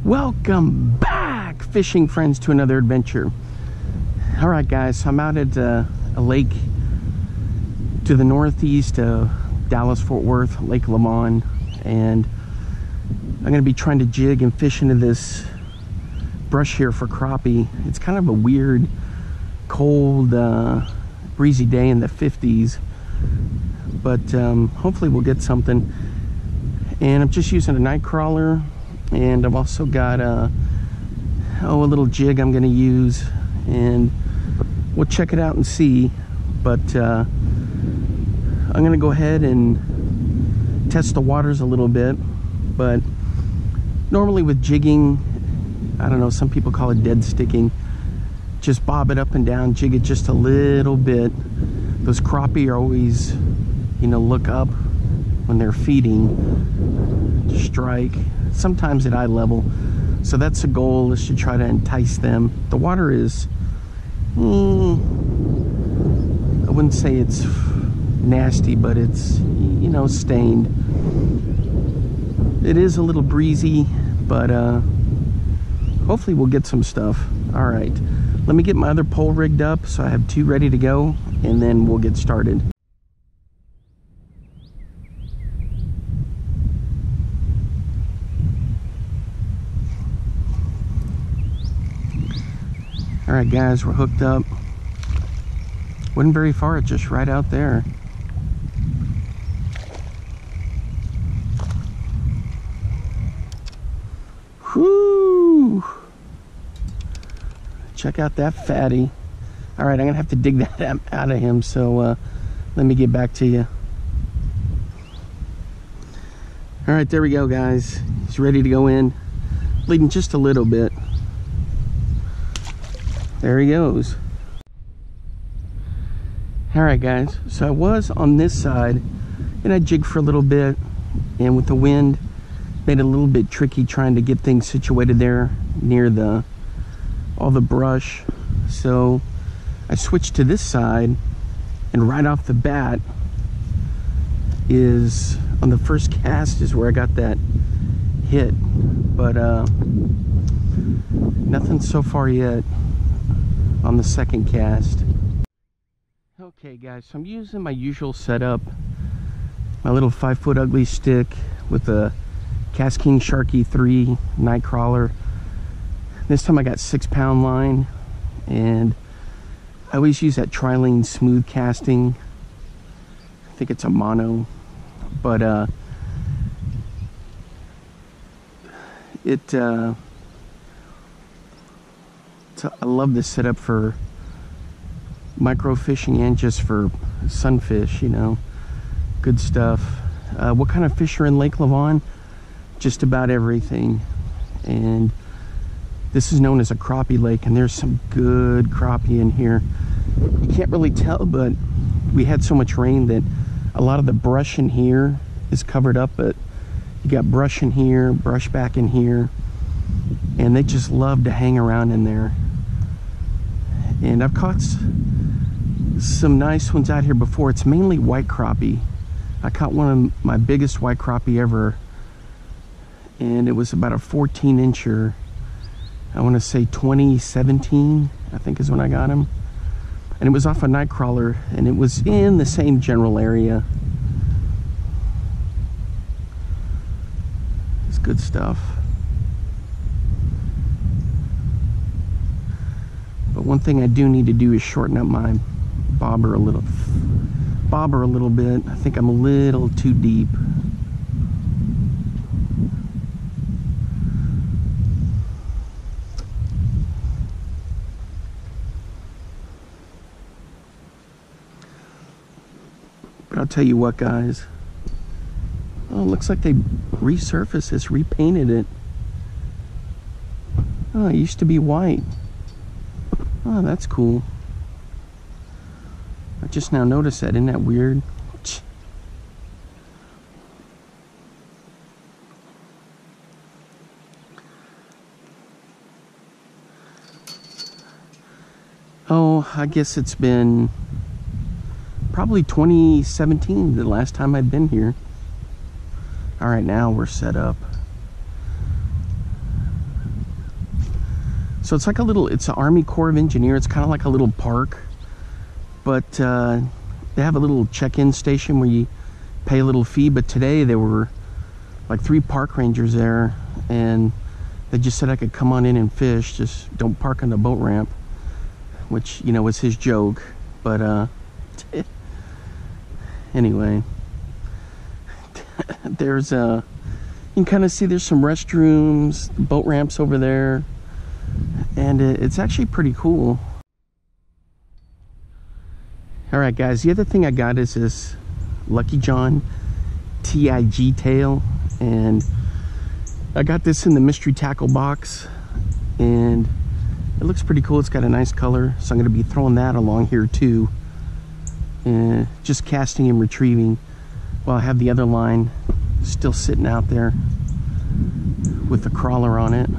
Welcome back, fishing friends, to another adventure. All right, guys, so I'm out at a lake to the northeast of Dallas-Fort Worth, Lake Lavon, and I'm going to be trying to jig and fish into this brush here for crappie. It's kind of a weird, cold, breezy day in the 50s, but hopefully we'll get something. And I'm just using a night crawler, and I've also got a little jig I'm going to use, and we'll check it out and see. But I'm going to go ahead and test the waters a little bit. But normally with jigging, I don't know, some people call it dead sticking, just bob it up and down, jig it just a little bit. Those crappie are always, you know, look up when they're feeding to strike, sometimes at eye level. So that's the goal, is to try to entice them. The water is, I wouldn't say it's nasty, but it's, you know, stained. It is a little breezy, but hopefully we'll get some stuff. All right, let me get my other pole rigged up so I have two ready to go, and then we'll get started. All right, guys, we're hooked up. Wasn't very far, it's just right out there. Whoo! Check out that fatty. All right, I'm gonna have to dig that out of him, so let me get back to you. All right, there we go, guys. He's ready to go in. Bleeding just a little bit. There he goes. All right, guys, so I was on this side and I jigged for a little bit, and with the wind made it a little bit tricky trying to get things situated there near all the brush. So I switched to this side, and right off the bat is on the first cast is where I got that hit, but nothing so far yet on the second cast. Okay, guys, so I'm using my usual setup, my little 5-foot ugly stick with a Cast King Sharky 3 night crawler. This time I got 6-pound line, and I always use that Trilene smooth casting. I think it's a mono, but I love this setup for micro fishing and just for sunfish, you know. Good stuff. What kind of fish are in Lake Lavon? Just about everything. And this is known as a crappie lake, and there's some good crappie in here. You can't really tell, but we had so much rain that a lot of the brush in here is covered up, but you got brush in here, brush back in here, and they just love to hang around in there. And I've caught some nice ones out here before. It's mainly white crappie. I caught one of my biggest white crappie ever, and it was about a 14-incher. I want to say 2017, I think is when I got him. And it was off a night crawler, and it was in the same general area. It's good stuff. But one thing I do need to do is shorten up my bobber a little bit. I think I'm a little too deep. But I'll tell you what, guys. Oh, it looks like they resurfaced this, repainted it. Oh, it used to be white. Oh, that's cool. I just now noticed that. Isn't that weird? Oh, I guess it's been probably 2017, the last time I'd been here. All right, now we're set up. So it's like a little, it's an Army Corps of Engineer. It's kind of like a little park, but they have a little check-in station where you pay a little fee. But today there were like 3 park rangers there, and they just said I could come on in and fish, just don't park on the boat ramp, which, you know, was his joke. But anyway, there's you can kind of see there's some restrooms, boat ramps over there, and it's actually pretty cool. All right, guys, the other thing I got is this Lucky John TIG tail, and I got this in the mystery tackle box, and it looks pretty cool. It's got a nice color, so I'm going to be throwing that along here too, and just casting and retrieving while I have the other line still sitting out there with the crawler on it.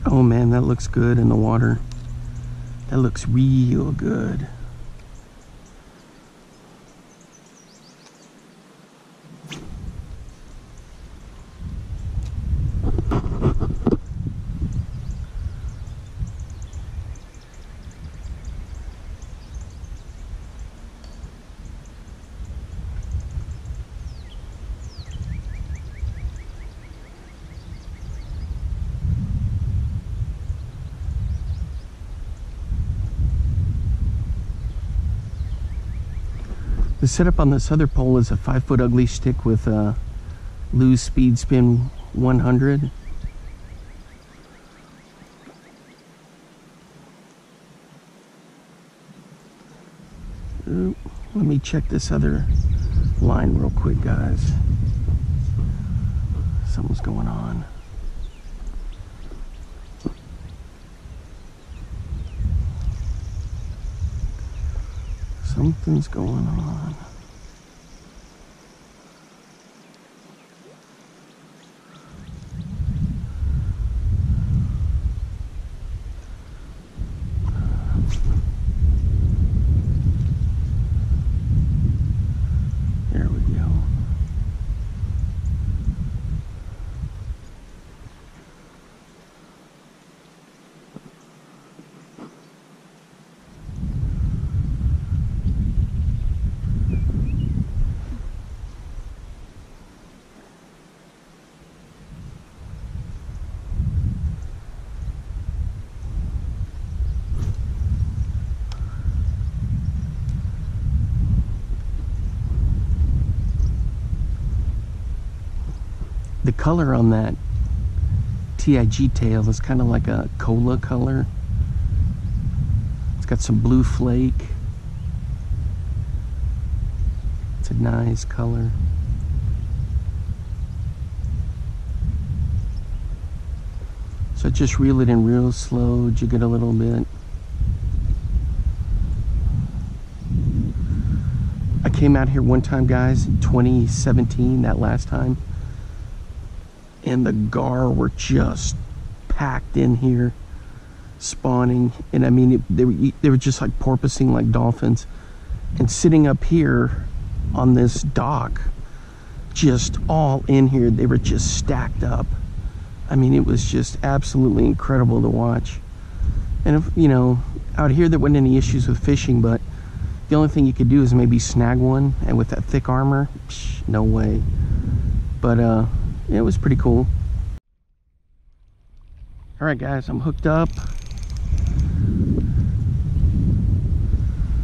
Oh man, that looks good in the water. That looks real good. The setup on this other pole is a 5-foot ugly stick with a Lew's Speed Spin 100. Let me check this other line real quick, guys. Something's going on. Something's going on. There we go. The color on that TIG tail is kind of like a cola color. It's got some blue flake. It's a nice color. So just reel it in real slow, jig it a little bit. I came out here one time, guys, in 2017, that last time, and the gar were just packed in here, spawning. And I mean, they were just like porpoising like dolphins. And sitting up here on this dock, just all in here, they were just stacked up. I mean, it was just absolutely incredible to watch. And if, you know, out here there wasn't any issues with fishing, but the only thing you could do is maybe snag one, and with that thick armor, psh, no way. But it was pretty cool. All right, guys, I'm hooked up.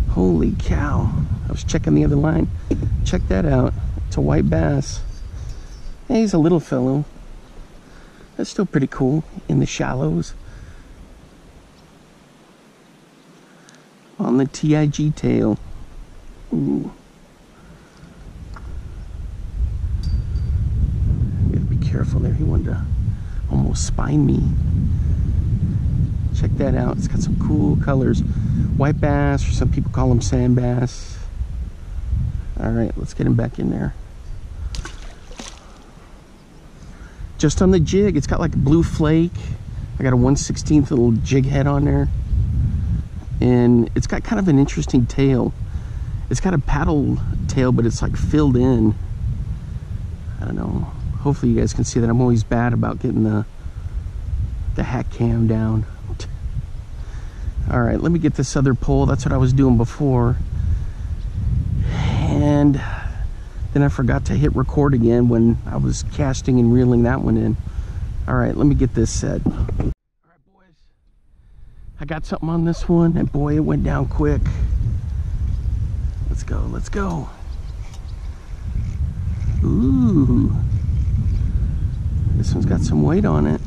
Holy cow. I was checking the other line. Check that out. It's a white bass. Hey, he's a little fellow. That's still pretty cool in the shallows. On the TIG tail. Ooh. Gotta be careful there. He wanted to almost spine me. check that out. It's got some cool colors. White bass, or some people call them sand bass. All right, let's get him back in there. Just on the jig, it's got like a blue flake. I got a 1/16 little jig head on there. And it's got kind of an interesting tail. It's got a paddle tail, but it's like filled in. I don't know. Hopefully you guys can see that. I'm always bad about getting the hat cam down. All right, let me get this other pole. That's what I was doing before. And then I forgot to hit record again when I was casting and reeling that one in. All right, let me get this set. All right, boys. I got something on this one, and boy, it went down quick. Let's go, let's go. Ooh. This one's got some weight on it.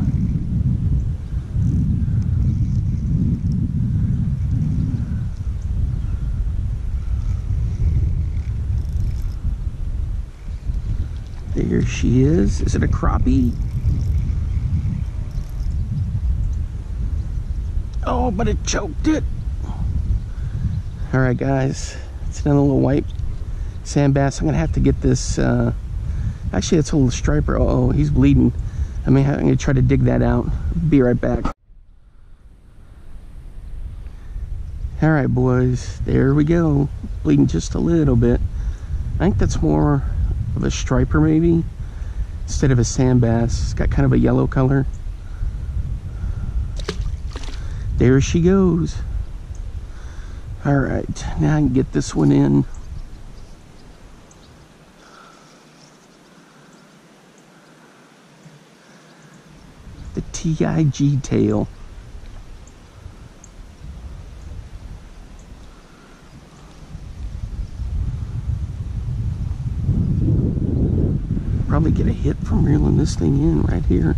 There she is. Is it a crappie? Oh, but it choked it. All right, guys. It's another little white sand bass. I'm gonna have to get this. Actually, it's a little striper. Oh, he's bleeding. I'm gonna try to dig that out. Be right back. All right, boys. There we go. Bleeding just a little bit. I think that's more of a striper, maybe, instead of a sand bass. It's got kind of a yellow color. There she goes. All right, now I can get this one in. The TIG tail. Probably get a hit from reeling this thing in right here.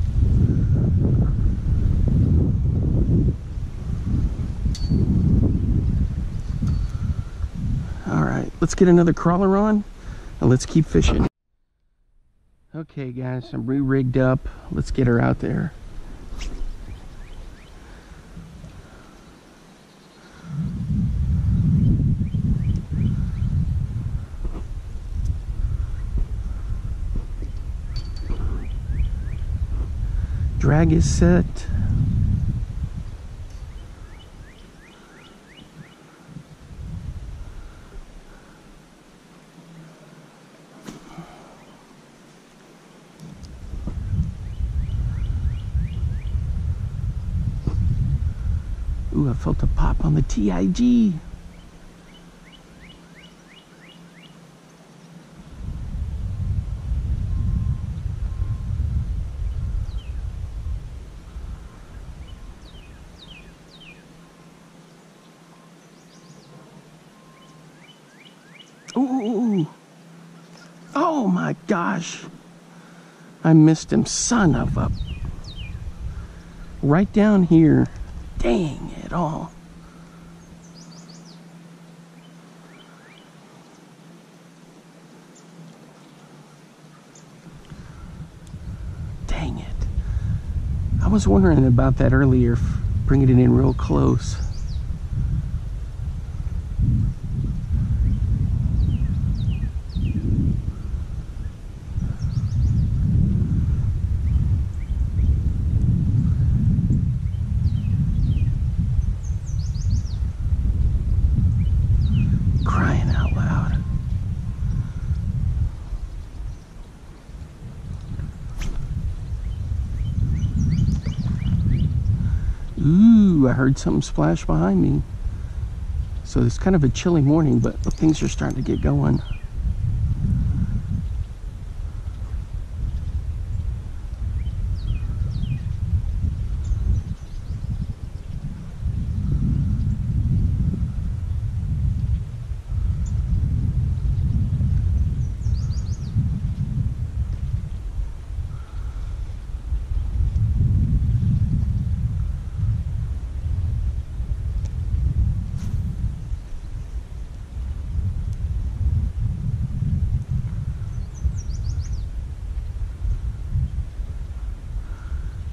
All right, let's get another crawler on and let's keep fishing. Okay, guys, I'm re-rigged up. Let's get her out there. Drag is set. Ooh, I felt a pop on the TIG. Ooh. Oh my gosh. I missed him, son of a. Right down here. Dang it all. Dang it. I was wondering about that earlier, bringing it in real close. Ooh, I heard something splash behind me. So it's kind of a chilly morning, but things are starting to get going.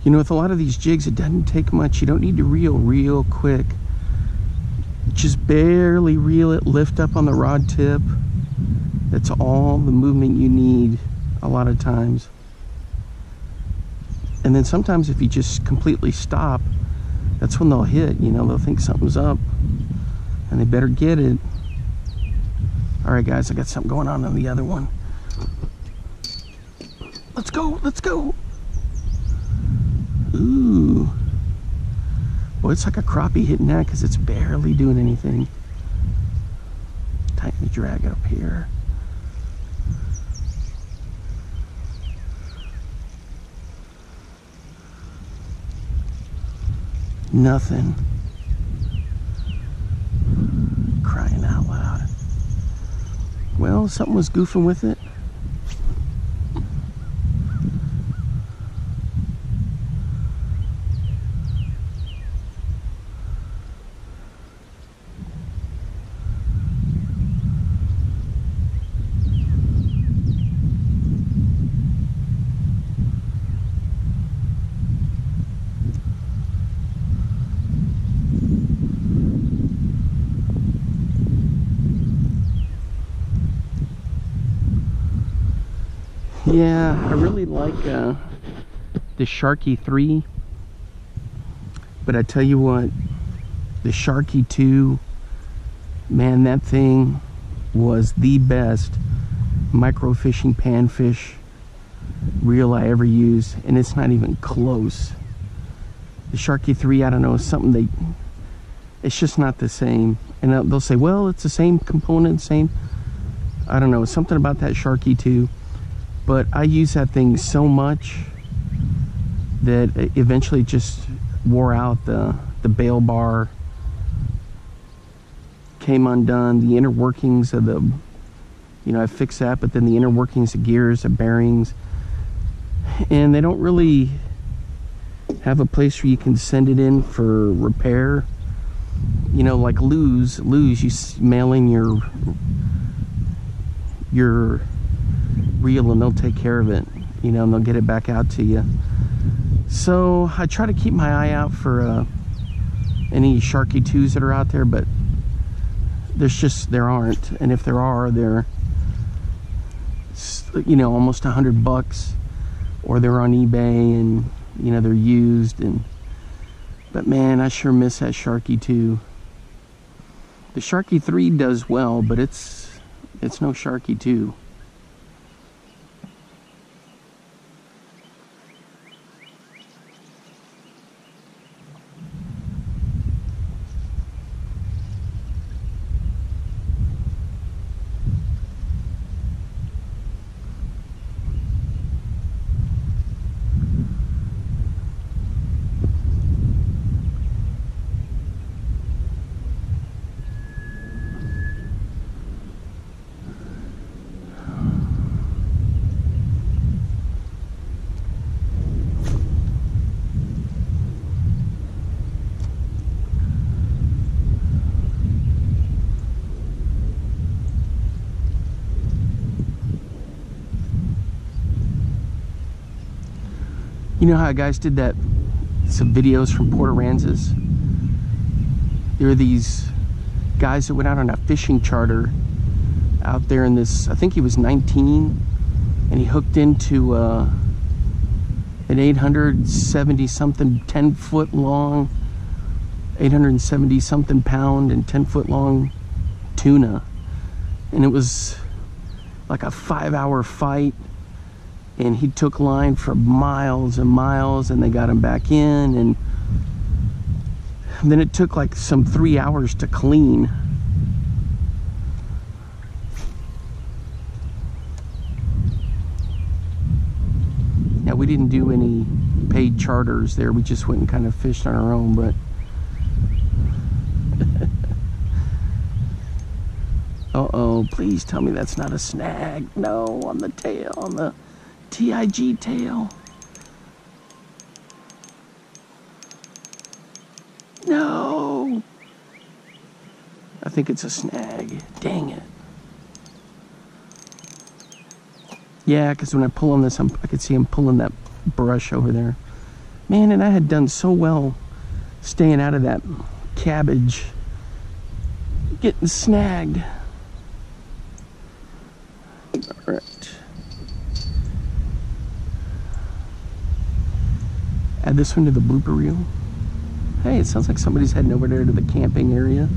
You know, with a lot of these jigs, it doesn't take much. You don't need to reel real quick. Just barely reel it, lift up on the rod tip. That's all the movement you need a lot of times. And then sometimes if you just completely stop, that's when they'll hit. You know, they'll think something's up and they better get it. All right, guys, I got something going on the other one. Let's go, let's go. Ooh. Boy, it's like a crappie hitting that because it's barely doing anything. Tighten the drag up here. Nothing. Crying out loud. Well, something was goofing with it. Yeah, I really like the Sharky 3, but I tell you what, the Sharky 2, man, that thing was the best microfishing panfish reel I ever used, and it's not even close. The Sharky 3, I don't know, something it's just not the same. And they'll say, well, it's the same component, same, I don't know, something about that Sharky 2. But I use that thing so much that eventually it just wore out. The bail bar came undone. The inner workings of the, you know, I fixed that, but then the inner workings of gears, the bearings, and they don't really have a place where you can send it in for repair. You know, like Lou's, you mail in your reel and they'll take care of it, you know, and they'll get it back out to you. So I try to keep my eye out for any Sharky 2s that are out there, but there aren't. And if there are, they're, you know, almost $100, or they're on eBay and, you know, they're used. But man, I sure miss that Sharky 2. The Sharky 3 does well, but it's no Sharky 2. You know how guys did some videos from Port Aransas? There were these guys that went out on a fishing charter out there in this, I think he was 19, and he hooked into an 870 something 10-foot long, 870 something pound and 10-foot long tuna. And it was like a 5-hour fight. And he took line for miles and miles, and they got him back in, and then it took like some 3 hours to clean. Now, we didn't do any paid charters there. We just went and kind of fished on our own, but uh-oh, please tell me that's not a snag. No, on the tail, on the TIG tail. No! I think it's a snag. Dang it. Yeah, because when I pull on this, I could see him pulling that brush over there. Man, and I had done so well staying out of that cabbage, getting snagged. All right. Add this one to the blooper reel. Hey, it sounds like somebody's heading over there to the camping area.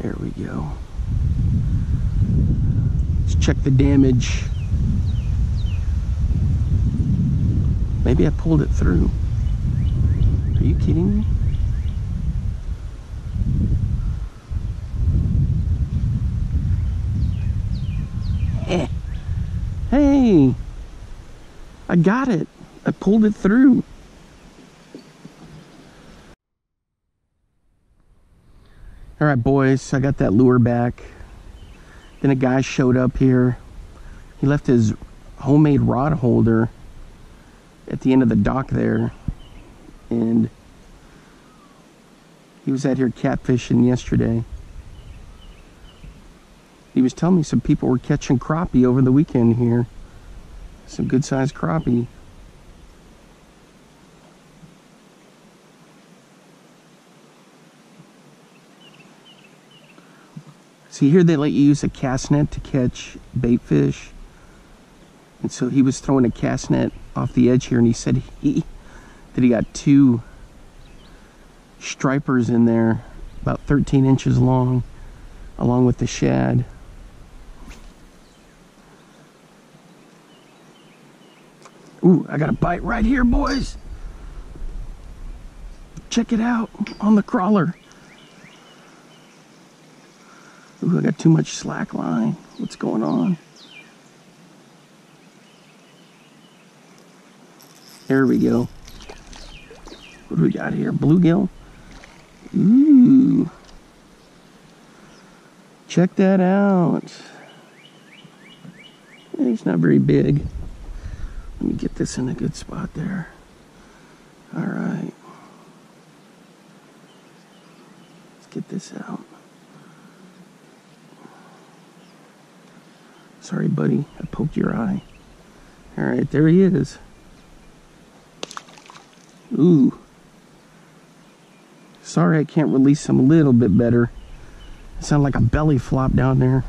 There we go. Let's check the damage. Maybe I pulled it through. Are you kidding me? Hey, I got it. I pulled it through. All right, boys, I got that lure back. Then a guy showed up here. He left his homemade rod holder at the end of the dock there. And he was out here catfishing yesterday. He was telling me some people were catching crappie over the weekend here. Some good sized crappie. See, here they let you use a cast net to catch bait fish. And so he was throwing a cast net off the edge here, and he said he got 2 stripers in there, about 13 inches long, along with the shad. Ooh, I got a bite right here, boys. Check it out on the crawler. Ooh, I got too much slack line. What's going on? There we go. What do we got here? Bluegill? Ooh. Check that out. It's not very big. Let me get this in a good spot there. All right. Let's get this out. Sorry, buddy. I poked your eye. All right, there he is. Ooh. Sorry I can't release him a little bit better. It sounded like a belly flop down there.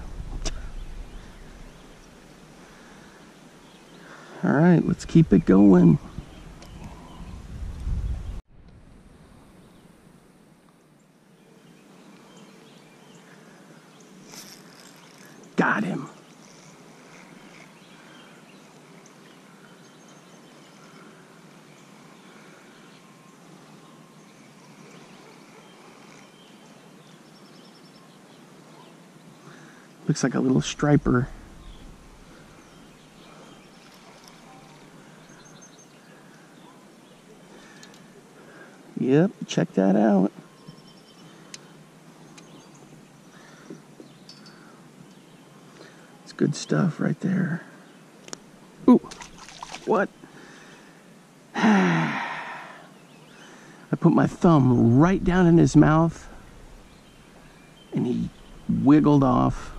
All right, let's keep it going. Got him. Looks like a little striper. Yep, check that out. It's good stuff right there. Ooh, what? I put my thumb right down in his mouth and he wiggled off.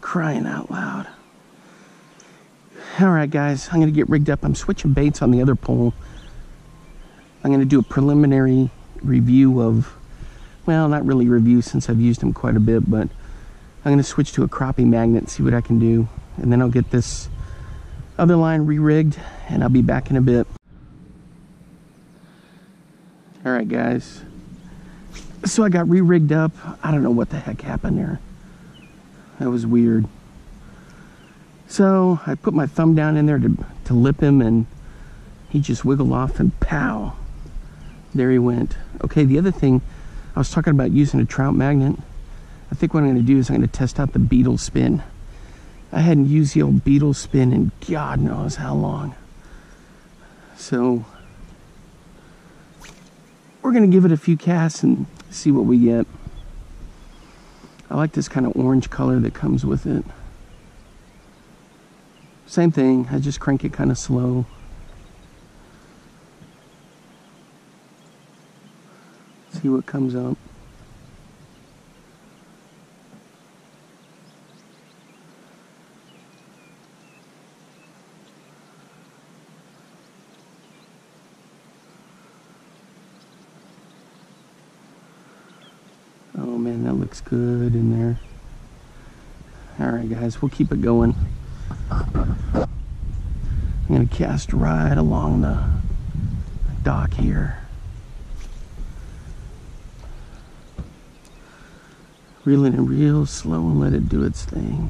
Crying out loud. All right, guys, I'm gonna get rigged up. I'm switching baits on the other pole. I'm going to do a preliminary review of, well, not really review since I've used them quite a bit, but I'm going to switch to a crappie magnet and see what I can do. And then I'll get this other line re-rigged and I'll be back in a bit. All right, guys. So I got re-rigged up. I don't know what the heck happened there. That was weird. So I put my thumb down in there to lip him and he just wiggled off and pow. There he went. Okay, the other thing, I was talking about using a trout magnet. I think what I'm going to do is I'm going to test out the beetle spin. I hadn't used the old beetle spin in God knows how long. So, we're going to give it a few casts and see what we get. I like this kind of orange color that comes with it. Same thing, I just crank it kind of slow. See what comes up. Oh man, that looks good in there. Alright guys, we'll keep it going. I'm gonna cast right along the dock here. Reel it in real slow and let it do its thing.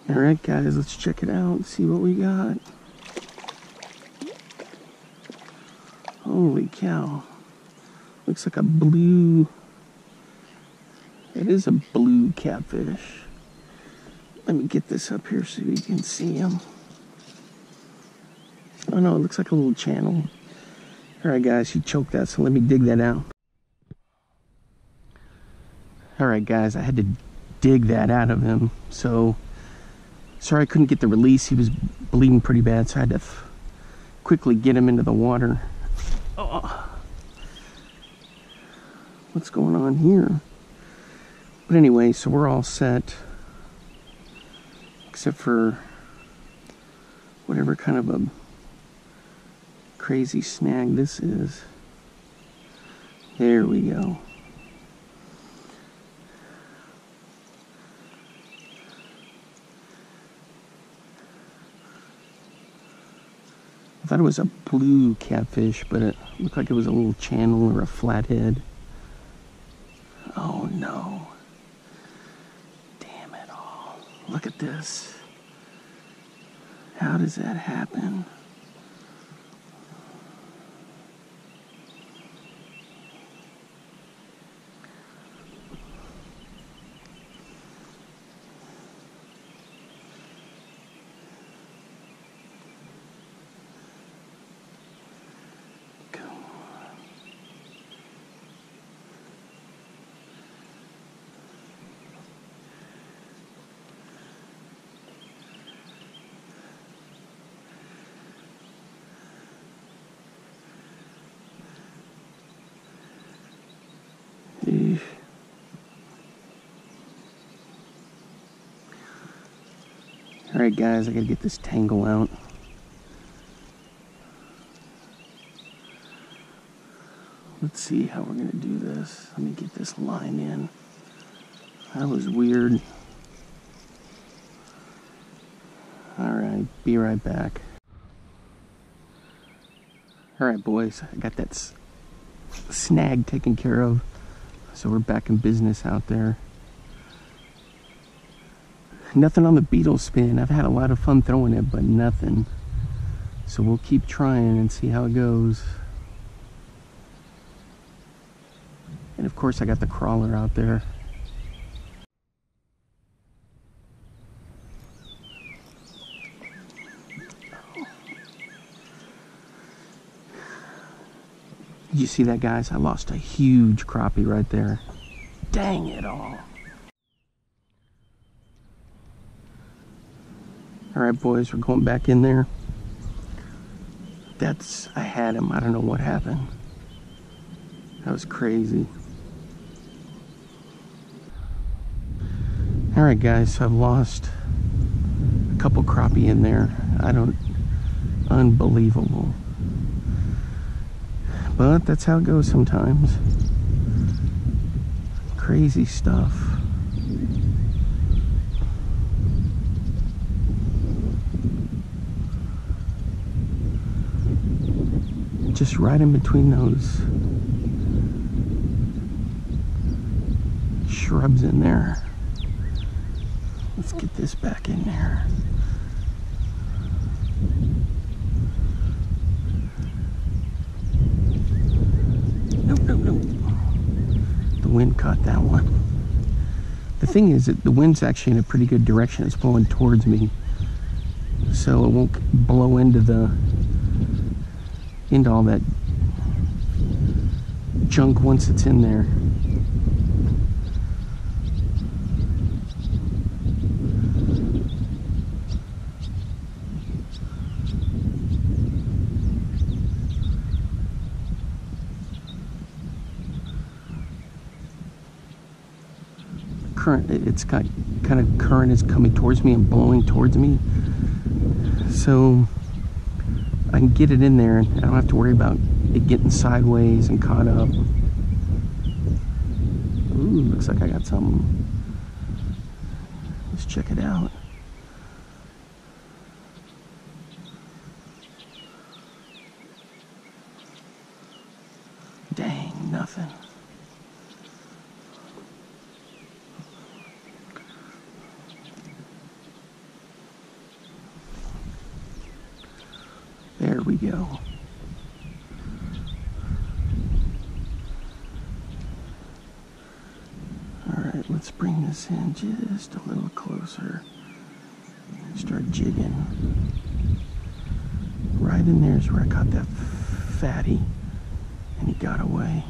Alright guys, let's check it out and see what we got. Holy cow. Looks like a blue... It is a blue catfish. Let me get this up here so you can see him. Oh no, it looks like a little channel. Alright guys, he choked that, so let me dig that out. Alright guys, I had to dig that out of him, so... Sorry I couldn't get the release. He was bleeding pretty bad, so I had to quickly get him into the water. Oh. What's going on here? But anyway, so we're all set. Except for whatever kind of a crazy snag this is. There we go. I thought it was a blue catfish, but it looked like it was a little channel or a flathead. Oh no. Damn it all. Look at this. How does that happen? Alright guys, I gotta get this tangle out. Let's see how we're gonna do this. Let me get this line in. That was weird. Alright, be right back. Alright boys, I got that snag taken care of. So we're back in business out there. Nothing on the beetle spin. I've had a lot of fun throwing it, but nothing. So we'll keep trying and see how it goes. And of course I got the crawler out there. Did you see that, guys? I lost a huge crappie right there. Dang it all. Alright boys, we're going back in there. I had him. I don't know what happened. That was crazy. Alright guys, so I've lost a couple crappie in there. Unbelievable. But that's how it goes sometimes. Crazy stuff. Just right in between those shrubs in there. Let's get this back in there. Nope, nope, nope. The wind caught that one. The thing is that the wind's actually in a pretty good direction. It's blowing towards me, so it won't blow into all that junk once it's in there. current, it's got kind of current is coming towards me and blowing towards me. So I can get it in there and I don't have to worry about it getting sideways and caught up. Ooh, looks like I got something. Let's check it out. Dang, nothing. There we go. Alright, let's bring this in just a little closer. Start jigging. Right in there is where I caught that fatty, and he got away.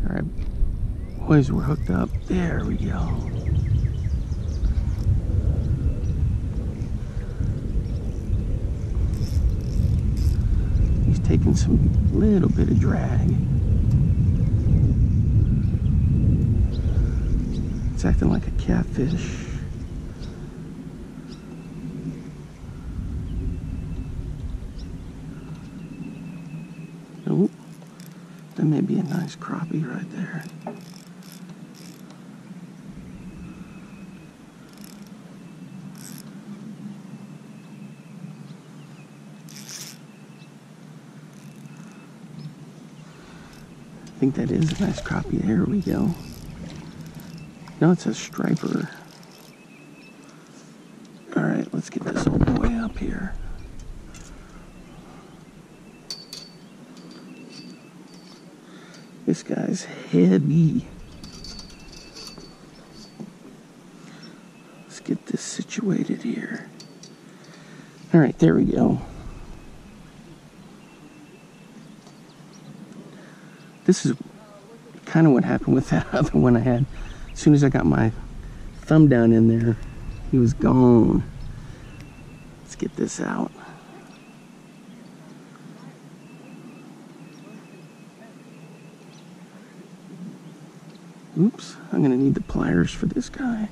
Alright, boys, we're hooked up. There we go. He's taking some little bit of drag. It's acting like a catfish. Nope. That may be a nice crappie right there. I think that is a nice crappie. There we go. No, it's a striper. Alright, let's get this old boy up here. This guy's heavy. Let's get this situated here. Alright, there we go. This is kind of what happened with that other one I had. As soon as I got my thumb down in there, he was gone. Let's get this out. Oops, I'm gonna need the pliers for this guy.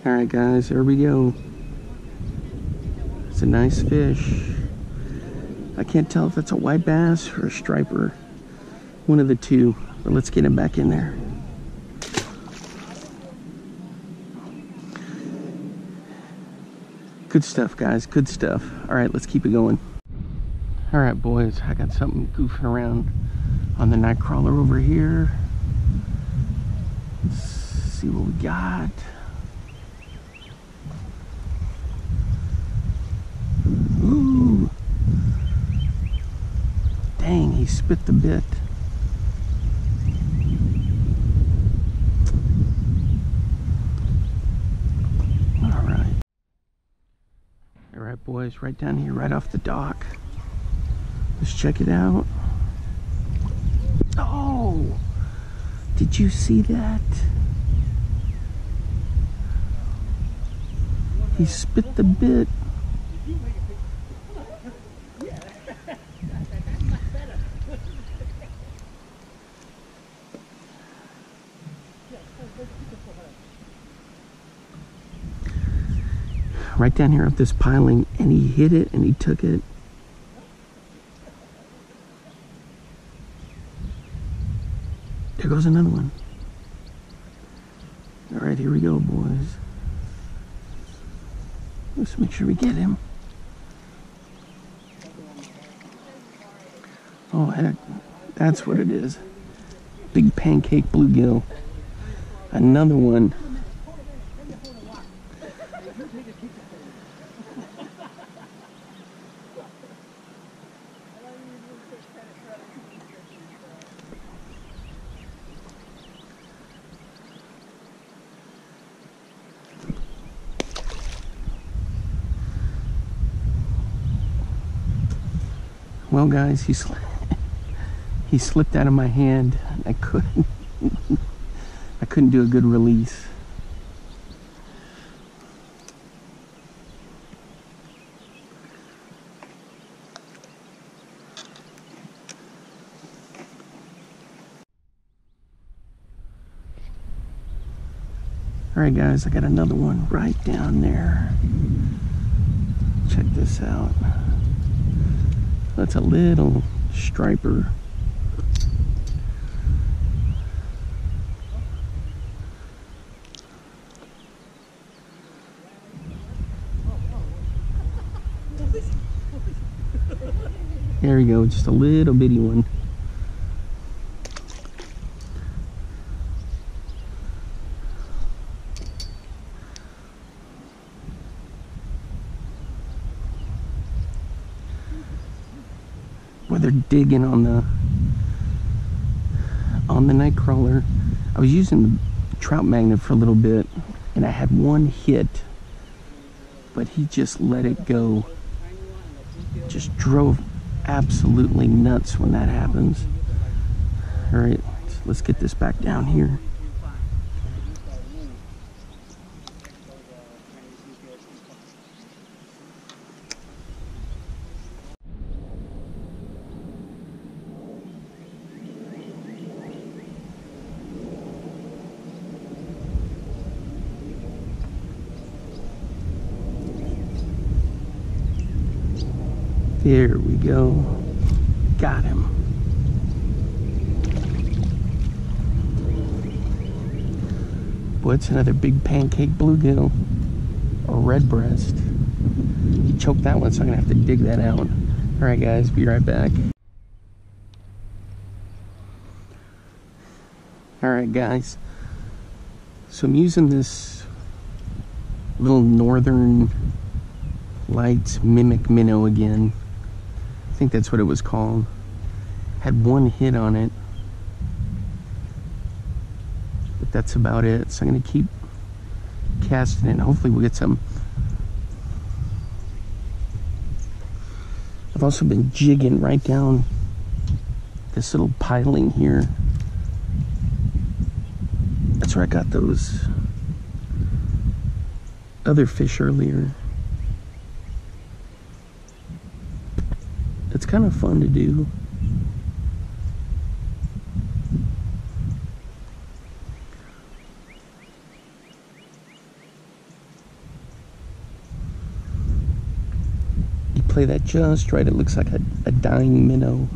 Alright guys, there we go. It's a nice fish. I can't tell if it's a white bass or a striper. One of the two. But let's get him back in there. Good stuff, guys. Good stuff. Alright, let's keep it going. Alright, boys. I got something goofing around on the night crawler over here. Let's see what we got. Ooh. Dang, he spit the bit. Alright boys, right down here, right off the dock. Let's check it out. Oh! Did you see that? He spit the bit. Right down here up this piling, and he hit it and he took it. There goes another one. Alright, here we go, boys. Let's make sure we get him. Oh heck, that's what it is. Big pancake bluegill. Another one. Well, guys, he slipped out of my hand. I couldn't do a good release. Alright guys, I got another one right down there. Check this out. That's a little striper. There we go, just a little bitty one. Where they're digging on the night crawler. I was using the trout magnet for a little bit and I had one hit, but he just let it go. Just drove absolutely nuts when that happens. All right, let's get this back down here. There we go. Got him. Boy, it's another big pancake bluegill or redbreast. He choked that one, so I'm gonna have to dig that out. All right, guys, be right back. All right, guys. So I'm using this little Northern Lights mimic minnow again. I think that's what it was called. Had one hit on it, but that's about it. So I'm gonna keep casting it. Hopefully we'll get some. I've also been jigging right down this little piling here. That's where I got those other fish earlier. It's kind of fun to do. You play that just right, it looks like a dying minnow.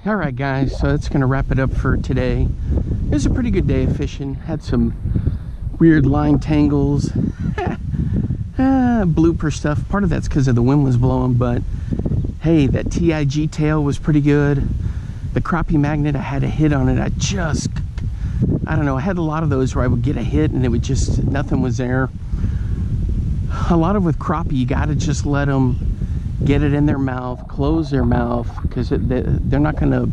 Alright guys, so that's going to wrap it up for today. It was a pretty good day of fishing. Had some weird line tangles, blooper stuff. Part of that's because of the wind was blowing, but hey, that TIG tail was pretty good. The crappie magnet, I had a hit on it. I don't know, I had a lot of those where I would get a hit and it would just, nothing was there. A lot of with crappie, you gotta just let them get it in their mouth, close their mouth, because they're not gonna,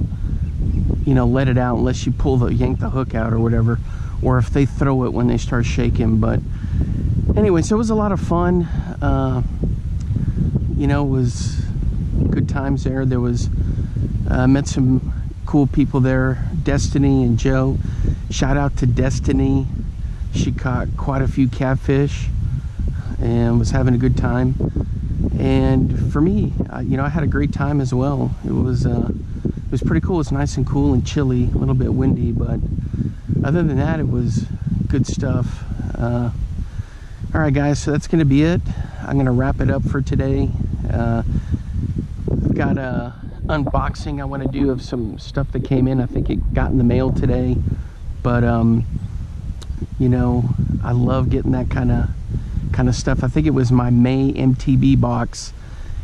you know, let it out unless you yank the hook out or whatever, or if they throw it when they start shaking. But anyway, so it was a lot of fun. You know, it was good times there. There was, met some cool people there, Destiny and Joe. Shout out to Destiny. She caught quite a few catfish and was having a good time. And for me, you know, I had a great time as well. It was pretty cool. It's nice and cool and chilly, a little bit windy, but other than that, it was good stuff. All right, guys, so that's going to be it. I'm going to wrap it up for today. I've got a unboxing I want to do of some stuff that came in. I think it got in the mail today, but you know, I love getting that kind of stuff. I think it was my May MTB box,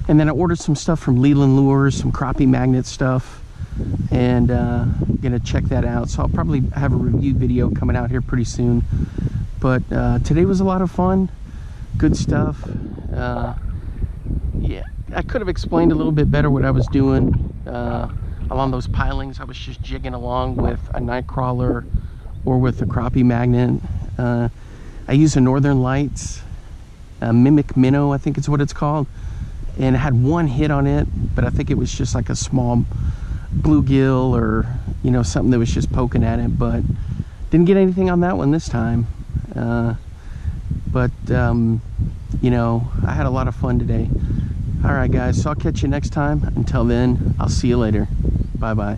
and then I ordered some stuff from Leland Lures, some crappie magnet stuff, and gonna check that out. So I'll probably have a review video coming out here pretty soon. But today was a lot of fun, good stuff. Yeah, I could have explained a little bit better what I was doing along those pilings. I was just jigging along with a night crawler or with a crappie magnet. I use a Northern Lights Mimic Minnow, I think it's what it's called, and it had one hit on it, but I think it was just like a small bluegill or, you know, something that was just poking at it, but didn't get anything on that one this time. You know, I had a lot of fun today. All right, guys, so I'll catch you next time. Until then, I'll see you later. Bye-bye.